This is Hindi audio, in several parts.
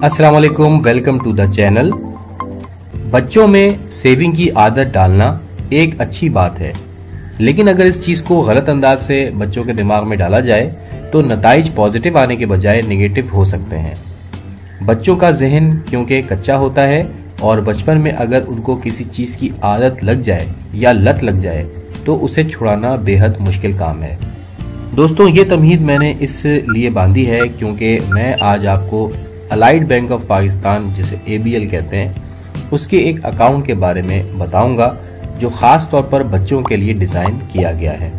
अस्सलाम वालेकुम, वेलकम टू द चैनल। बच्चों में सेविंग की आदत डालना एक अच्छी बात है, लेकिन अगर इस चीज़ को गलत अंदाज से बच्चों के दिमाग में डाला जाए तो नताइज पॉजिटिव आने के बजाय नेगेटिव हो सकते हैं। बच्चों का जहन क्योंकि कच्चा होता है और बचपन में अगर उनको किसी चीज़ की आदत लग जाए या लत लग जाए तो उसे छुड़ाना बेहद मुश्किल काम है। दोस्तों, ये तमहीद मैंने इसलिए बांधी है क्योंकि मैं आज आपको अलाइड बैंक ऑफ पाकिस्तान, जिसे ABL कहते हैं, उसके एक अकाउंट के बारे में बताऊंगा जो ख़ास तौर पर बच्चों के लिए डिज़ाइन किया गया है।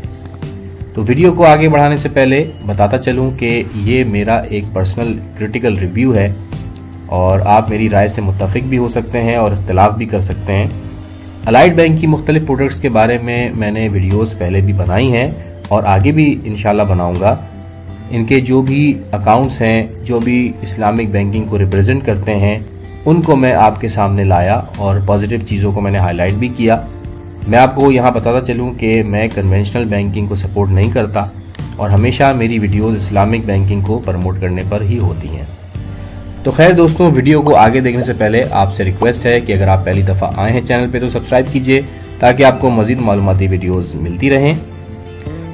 तो वीडियो को आगे बढ़ाने से पहले बताता चलूं कि ये मेरा एक पर्सनल क्रिटिकल रिव्यू है और आप मेरी राय से मुत्तफिक भी हो सकते हैं और इख्तिलाफ भी कर सकते हैं। अलाइड बैंक की मुख्तलिफ प्रोडक्ट्स के बारे में मैंने वीडियोस पहले भी बनाई हैं और आगे भी इंशाल्लाह बनाऊंगा। इनके जो भी अकाउंट्स हैं, जो भी इस्लामिक बैंकिंग को रिप्रेजेंट करते हैं, उनको मैं आपके सामने लाया और पॉजिटिव चीज़ों को मैंने हाईलाइट भी किया। मैं आपको यहाँ बताता चलूँ कि मैं कन्वेंशनल बैंकिंग को सपोर्ट नहीं करता और हमेशा मेरी वीडियोस इस्लामिक बैंकिंग को प्रमोट करने पर ही होती हैं। तो खैर दोस्तों, वीडियो को आगे देखने से पहले आपसे रिक्वेस्ट है कि अगर आप पहली दफ़ा आए हैं चैनल पे तो सब्सक्राइब कीजिए ताकि आपको मज़ीद मालूमाती वीडियोस मिलती रहें।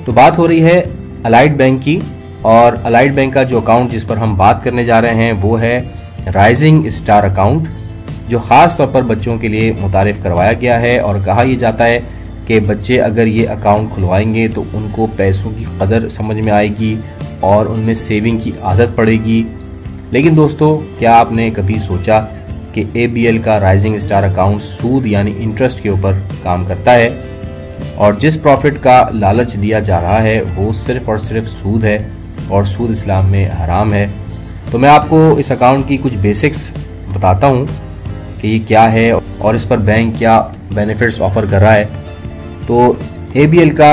तो बात हो रही है अलाइड बैंक की, और अलाइड बैंक का जो अकाउंट जिस पर हम बात करने जा रहे हैं वो है राइजिंग स्टार अकाउंट, जो ख़ास तौर पर बच्चों के लिए मुतारिफ़ करवाया गया है। और कहा यह जाता है कि बच्चे अगर ये अकाउंट खुलवाएंगे तो उनको पैसों की कदर समझ में आएगी और उनमें सेविंग की आदत पड़ेगी। लेकिन दोस्तों, क्या आपने कभी सोचा कि ABL का राइजिंग स्टार अकाउंट सूद यानी इंटरेस्ट के ऊपर काम करता है और जिस प्रॉफिट का लालच दिया जा रहा है वो सिर्फ़ और सिर्फ सूद है और सूद इस्लाम में हराम है। तो मैं आपको इस अकाउंट की कुछ बेसिक्स बताता हूँ कि ये क्या है और इस पर बैंक क्या बेनिफिट्स ऑफर कर रहा है। तो ABL का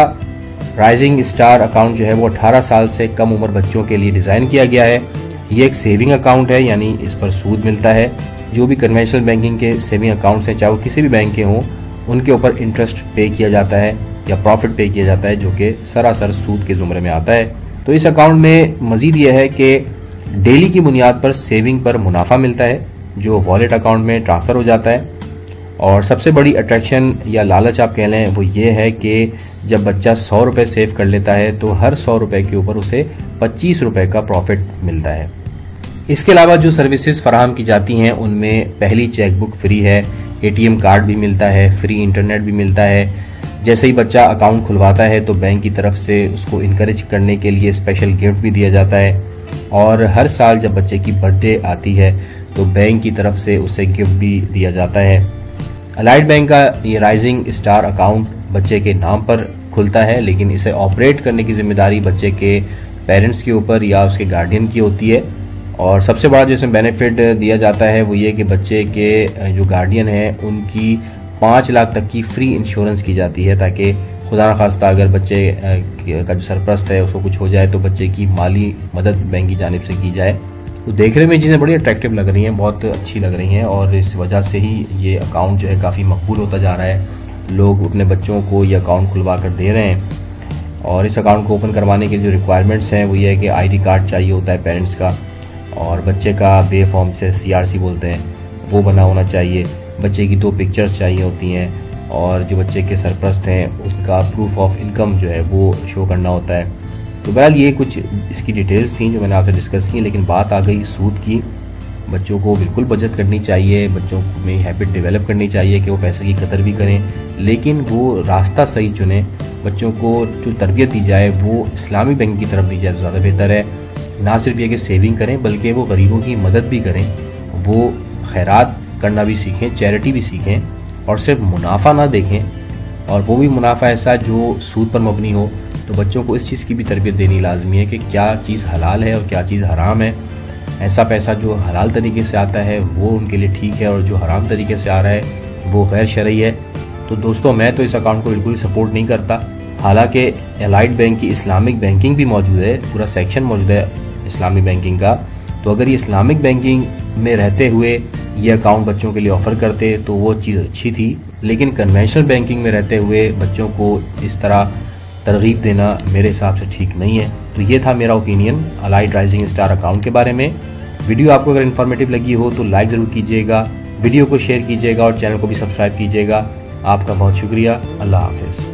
राइजिंग स्टार अकाउंट जो है वो 18 साल से कम उम्र बच्चों के लिए डिज़ाइन किया गया है। ये एक सेविंग अकाउंट है, यानी इस पर सूद मिलता है। जो भी कन्वेंशनल बैंकिंग के सेविंग अकाउंट्स हैं, चाहे वो किसी भी बैंक के हों, उनके ऊपर इंटरेस्ट पे किया जाता है या प्रॉफिट पे किया जाता है, जो कि सरासर सूद के ज़ुमरे में आता है। तो इस अकाउंट में मज़ीद यह है कि डेली की बुनियाद पर सेविंग पर मुनाफा मिलता है जो वॉलेट अकाउंट में ट्रांसफ़र हो जाता है। और सबसे बड़ी अट्रैक्शन या लालच आप कह लें वो ये है कि जब बच्चा 100 रुपये सेव कर लेता है तो हर 100 रुपये के ऊपर उसे 25 रुपये का प्रॉफिट मिलता है। इसके अलावा जो सर्विसेज फराहम की जाती हैं उनमें पहली चेकबुक फ्री है, ATM कार्ड भी मिलता है, फ्री इंटरनेट भी मिलता है। जैसे ही बच्चा अकाउंट खुलवाता है तो बैंक की तरफ से उसको इनकरेज करने के लिए स्पेशल गिफ्ट भी दिया जाता है। और हर साल जब बच्चे की बर्थडे आती है तो बैंक की तरफ से उसे गिफ्ट भी दिया जाता है। अलाइड बैंक का ये राइजिंग स्टार अकाउंट बच्चे के नाम पर खुलता है, लेकिन इसे ऑपरेट करने की जिम्मेदारी बच्चे के पेरेंट्स के ऊपर या उसके गार्डियन की होती है। और सबसे बड़ा जो इसमें बेनिफिट दिया जाता है वो ये कि बच्चे के जो गार्डियन हैं उनकी 5 लाख तक की फ्री इंश्योरेंस की जाती है, ताकि खुदा न खास्ता अगर बच्चे का जो सरपरस्त है उसको कुछ हो जाए तो बच्चे की माली मदद बैंक की जानिब से की जाए। तो देखने में चीज़ें बड़ी अट्रैक्टिव लग रही हैं, बहुत अच्छी लग रही हैं और इस वजह से ही ये अकाउंट जो है काफ़ी मकबूल होता जा रहा है। लोग अपने बच्चों को ये अकाउंट खुलवा कर दे रहे हैं। और इस अकाउंट को ओपन करवाने के जो रिक्वायरमेंट्स हैं वो ये है कि ID कार्ड चाहिए होता है पेरेंट्स का, और बच्चे का बे फॉर्म से CRC बोलते हैं वो बना होना चाहिए। बच्चे की 2 पिक्चर्स चाहिए होती हैं और जो बच्चे के सरपरस्त हैं उनका प्रूफ ऑफ इनकम जो है वो शो करना होता है। तो बहरहाल ये कुछ इसकी डिटेल्स थी जो मैंने आपसे डिस्कस की। लेकिन बात आ गई सूद की। बच्चों को बिल्कुल बचत करनी चाहिए, बच्चों में हैबिट डेवलप करनी चाहिए कि वो पैसे की कदर भी करें, लेकिन वो रास्ता सही चुनें। बच्चों को जो तरबियत दी जाए वो इस्लामी बैंक की तरफ दी जाए तो ज़्यादा बेहतर है। ना सिर्फ ये कि सेविंग करें बल्कि वो गरीबों की मदद भी करें, वो खैरात करना भी सीखें, चैरिटी भी सीखें और सिर्फ मुनाफा ना देखें, और वो भी मुनाफा ऐसा जो सूद पर मबनी हो। तो बच्चों को इस चीज़ की भी तरबियत देनी लाजमी है कि क्या चीज़ हलाल है और क्या चीज़ हराम है। ऐसा पैसा जो हलाल तरीके से आता है वो उनके लिए ठीक है और जो हराम तरीके से आ रहा है वो गैर शरई है। तो दोस्तों, मैं तो इस अकाउंट को बिल्कुल सपोर्ट नहीं करता। हालांकि अलाइड बैंक की इस्लामिक बैंकिंग भी मौजूद है, पूरा सेक्शन मौजूद है इस्लामी बैंकिंग का। तो अगर ये इस्लामिक बैंकिंग में रहते हुए ये अकाउंट बच्चों के लिए ऑफ़र करते तो वो चीज़ अच्छी थी, लेकिन कन्वेंशनल बैंकिंग में रहते हुए बच्चों को इस तरह तरगीब देना मेरे हिसाब से ठीक नहीं है। तो ये था मेरा opinion allied rising star account के बारे में। वीडियो आपको अगर इन्फॉर्मेटिव लगी हो तो लाइक ज़रूर कीजिएगा, वीडियो को शेयर कीजिएगा और चैनल को भी सब्सक्राइब कीजिएगा। आपका बहुत शुक्रिया। अल्लाह हाफिज़।